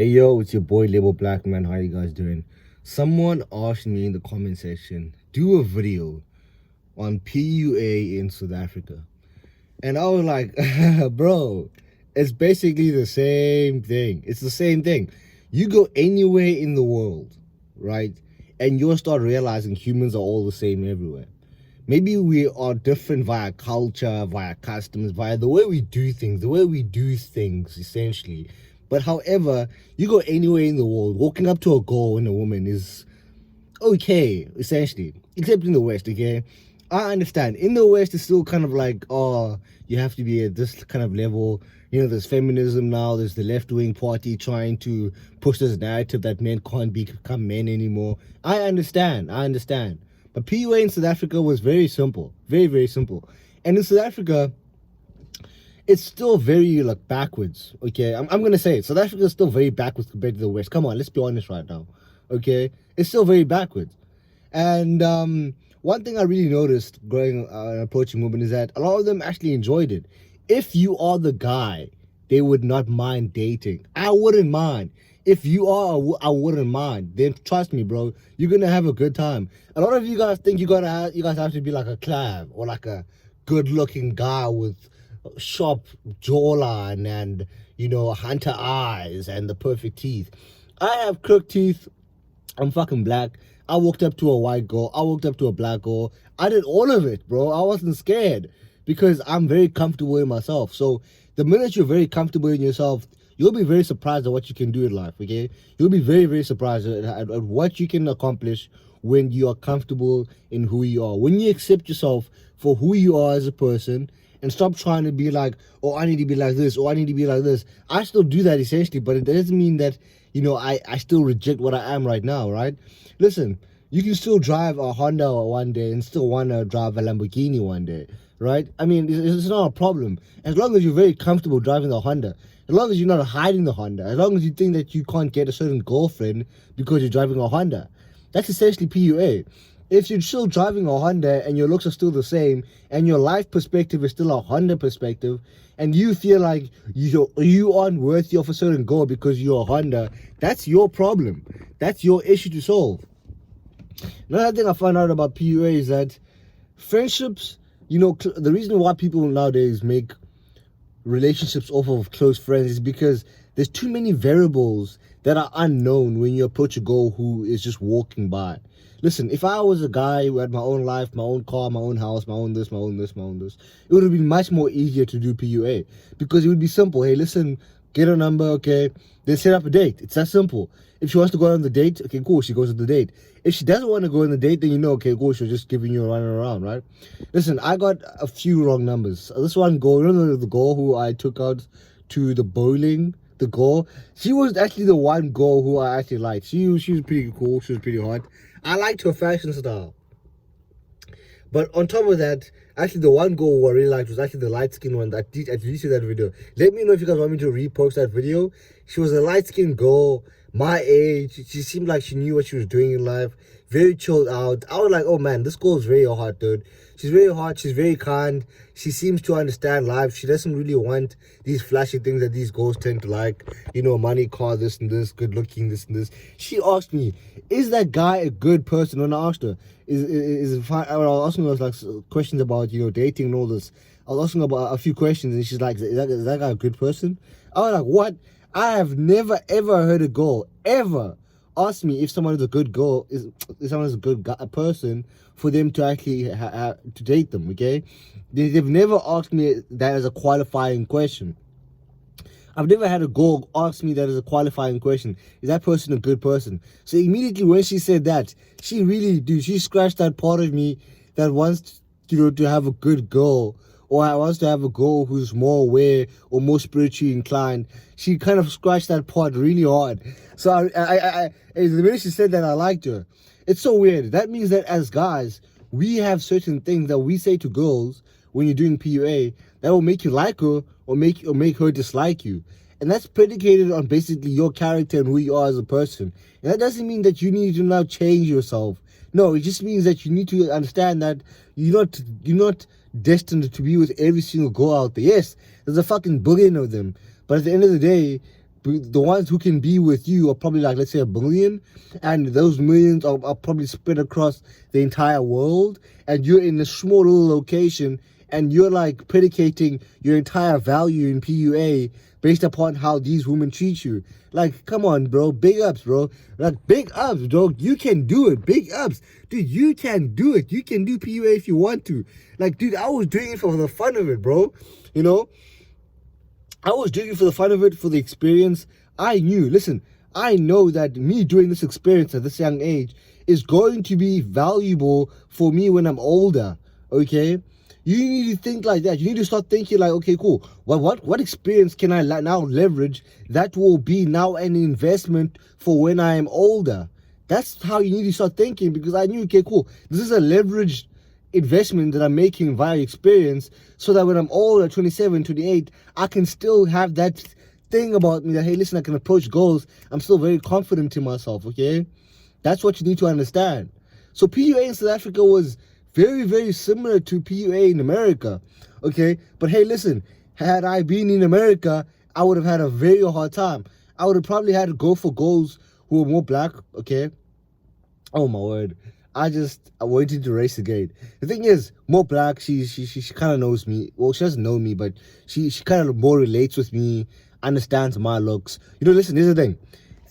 Hey yo, it's your boy Label Black Man. How you guys doing? Someone asked me in the comment section, do a video on PUA in South Africa. And I was like, bro, it's basically the same thing. It's the same thing. You go anywhere in the world, right? And you'll start realizing humans are all the same everywhere. Maybe we are different via culture, via customs, via the way we do things, essentially. But however, you go anywhere in the world, walking up to a girl and a woman is okay, essentially. Except in the West, okay? I understand. In the West, it's still kind of like, oh, you have to be at this kind of level. You know, there's feminism now. There's the left-wing party trying to push this narrative that men can't become men anymore. I understand. But PUA in South Africa was very simple. Very, very simple. And in South Africa, it's still very, like, backwards, okay? I'm going to say it. South Africa is still very backwards compared to the West. Come on, let's be honest right now, okay? It's still very backwards. And one thing I really noticed growing and approaching women is that a lot of them actually enjoyed it. If you are the guy, they would not mind dating. I wouldn't mind. If you are, I wouldn't mind. Then trust me, bro, you're gonna have a good time. A lot of you guys think you guys have to be like a Clav or like a good-looking guy with sharp jawline and, you know, hunter eyes and the perfect teeth. I have crooked teeth. I'm fucking black. I walked up to a white girl. I walked up to a black girl. I did all of it, bro. I wasn't scared because I'm very comfortable in myself. So the minute you're very comfortable in yourself, you'll be very surprised at what you can do in life, okay? You'll be very, very surprised at what you can accomplish when you are comfortable in who you are. When you accept yourself for who you are as a person and stop trying to be like, oh, I need to be like this, or I need to be like this. I still do that essentially, but it doesn't mean that, you know, I still reject what I am right now, right? Listen, you can still drive a Honda one day and still want to drive a Lamborghini one day, right? I mean, it's not a problem. As long as you're very comfortable driving the Honda, as long as you're not hiding the Honda, as long as you think that you can't get a certain girlfriend because you're driving a Honda. That's essentially PUA. If you're still driving a Honda and your looks are still the same and your life perspective is still a Honda perspective and you feel like you aren't worthy of a certain goal because you're a Honda, that's your problem. That's your issue to solve. Another thing I found out about PUA is that friendships, you know, the reason why people nowadays make relationships off of close friends is because there's too many variables that are unknown when you approach a girl who is just walking by. Listen, if I was a guy who had my own life, my own car, my own house, my own this, it would have been much more easier to do PUA because it would be simple. Hey, listen, get a number, okay, then set up a date. It's that simple. If she wants to go on the date, okay, cool, she goes on the date. If she doesn't want to go on the date, then you know, okay, cool, she's just giving you a run around, right? Listen, I got a few wrong numbers. This one girl, remember the girl who I took out to the bowling? The girl, she was actually the one girl who I actually liked. She was pretty cool. She was pretty hot. I liked her fashion style. But on top of that, actually the one girl who I really liked was actually the light-skinned one. I deleted that video. Let me know if you guys want me to repost that video. She was a light-skinned girl, my age. She seemed like she knew what she was doing in life. Very chilled out. I was like, oh man, this girl is very hot, dude. She's very hot. She's very kind. She seems to understand life. She doesn't really want these flashy things that these girls tend to like. You know, money, car, this and this, good looking, this and this. She asked me, is that guy a good person? When I asked her, is it fine? I was asking her like questions about, you know, dating and all this. I was asking her about a few questions and she's like, is that guy a good person? I was like, what? I have never ever heard a girl ever ask me if someone is a good girl, if someone is a good person for them to actually to date them, okay? They've never asked me that as a qualifying question. I've never had a girl ask me that as a qualifying question. Is that person a good person? So immediately when she said that, she scratched that part of me that wants, you know, to have a good girl, or I wants to have a girl who's more aware or more spiritually inclined. She kind of scratched that part really hard. So the minute she said that, I liked her. It's so weird. That means that as guys, we have certain things that we say to girls when you're doing PUA that will make you like her or make her dislike you. And that's predicated on basically your character and who you are as a person. And that doesn't mean that you need to now change yourself. No, it just means that you need to understand that you're not destined to be with every single girl out there. Yes, there's a fucking billion of them. But at the end of the day, the ones who can be with you are probably like, let's say, 1 million, and those millions are probably spread across the entire world, and you're in a small little location, and you're like predicating your entire value in PUA based upon how these women treat you. Like, come on, bro. Big ups, bro. Like, big ups, bro. You can do it. Big ups. Dude, you can do it. You can do PUA if you want to. Like, dude, I was doing it for the fun of it, bro. You know? I was doing it for the fun of it, for the experience. I know that me doing this experience at this young age is going to be valuable for me when I'm older, okay? You need to think like that. You need to start thinking like, okay, cool. What experience can I now leverage that will be now an investment for when I am older? That's how you need to start thinking, because I knew, okay, cool. This is a leveraged investment that I'm making via experience, so that when I'm older, 27, 28, I can still have that thing about me that, hey, listen, I can approach goals. I'm still very confident in myself, okay? That's what you need to understand. So PUA in South Africa was very, very similar to PUA in America, okay? But hey, listen, had I been in America, I would have had a very hard time. I would have probably had to go for girls who were more black, okay? Oh my word. I wanted to race again. The thing is, more black, she kind of knows me. Well, she doesn't know me, but she kind of more relates with me, understands my looks. You know, listen, here's the thing.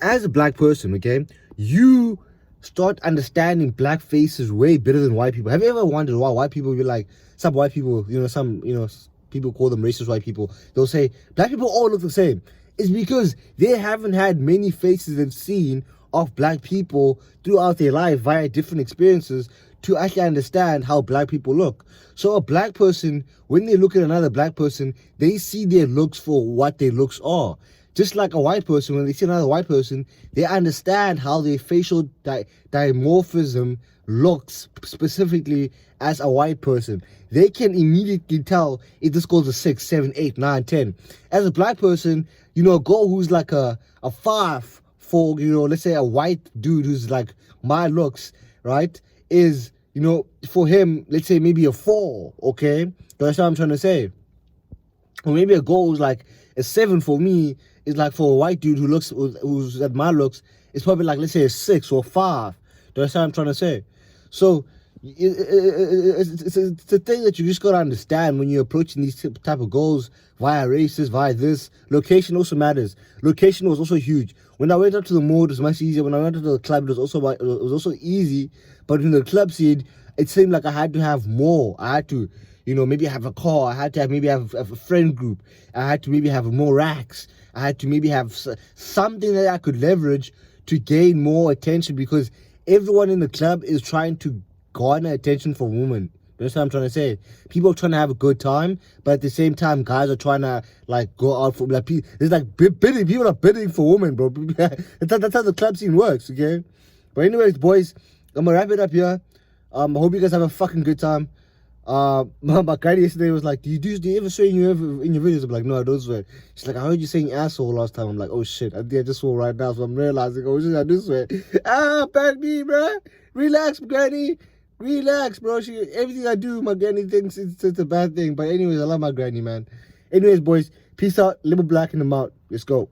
As a black person, okay, you start understanding black faces way better than white people. Have you ever wondered why white people, you're like, some white people, people call them racist white people. They'll say, black people all look the same. It's because they haven't had many faces they've seen of black people throughout their life via different experiences to actually understand how black people look. So a black person, when they look at another black person, they see their looks for what their looks are. Just like a white person, when they see another white person, they understand how their facial dimorphism looks specifically as a white person. They can immediately tell if this goes a 6, 7, 8, 9, 10. As a black person, a girl who's like a 5, for, let's say a white dude who's like my looks, right, is, for him, let's say maybe a 4, okay? That's what I'm trying to say. Or maybe a girl who's like a 7 for me is like, for a white dude who's at my looks, it's probably like, let's say a 6 or 5. That's what I'm trying to say. So it's a thing that you just got to understand when you're approaching these type of goals via races, via this. Location also matters. Location was also huge. When I went up to the mall, it was much easier. When I went to the club, it was also easy. But in the club scene, it seemed like I had to have more. I had to, maybe have a car. I had to have a friend group. I had to maybe have more racks. I had to maybe have something that I could leverage to gain more attention, because everyone in the club is trying to garner attention from women. That's what I'm trying to say. People are trying to have a good time, but at the same time, guys are trying to like go out for like. It's like bidding. People are bidding for women, bro. That's how the club scene works, okay? But anyways, boys, I'm gonna wrap it up here. I hope you guys have a fucking good time. My granny yesterday was like, do you ever swear in your videos? I'm like, no, I don't swear. She's like, I heard you saying asshole last time. I'm like, oh shit, I think I just swore right now, so I'm realizing, oh shit, I do swear. Pardon me, bro. Relax, granny. Relax, bro. Everything I do, my granny thinks it's a bad thing. But anyways, I love my granny, man. Anyways, boys, peace out. Live black in the mouth. Let's go.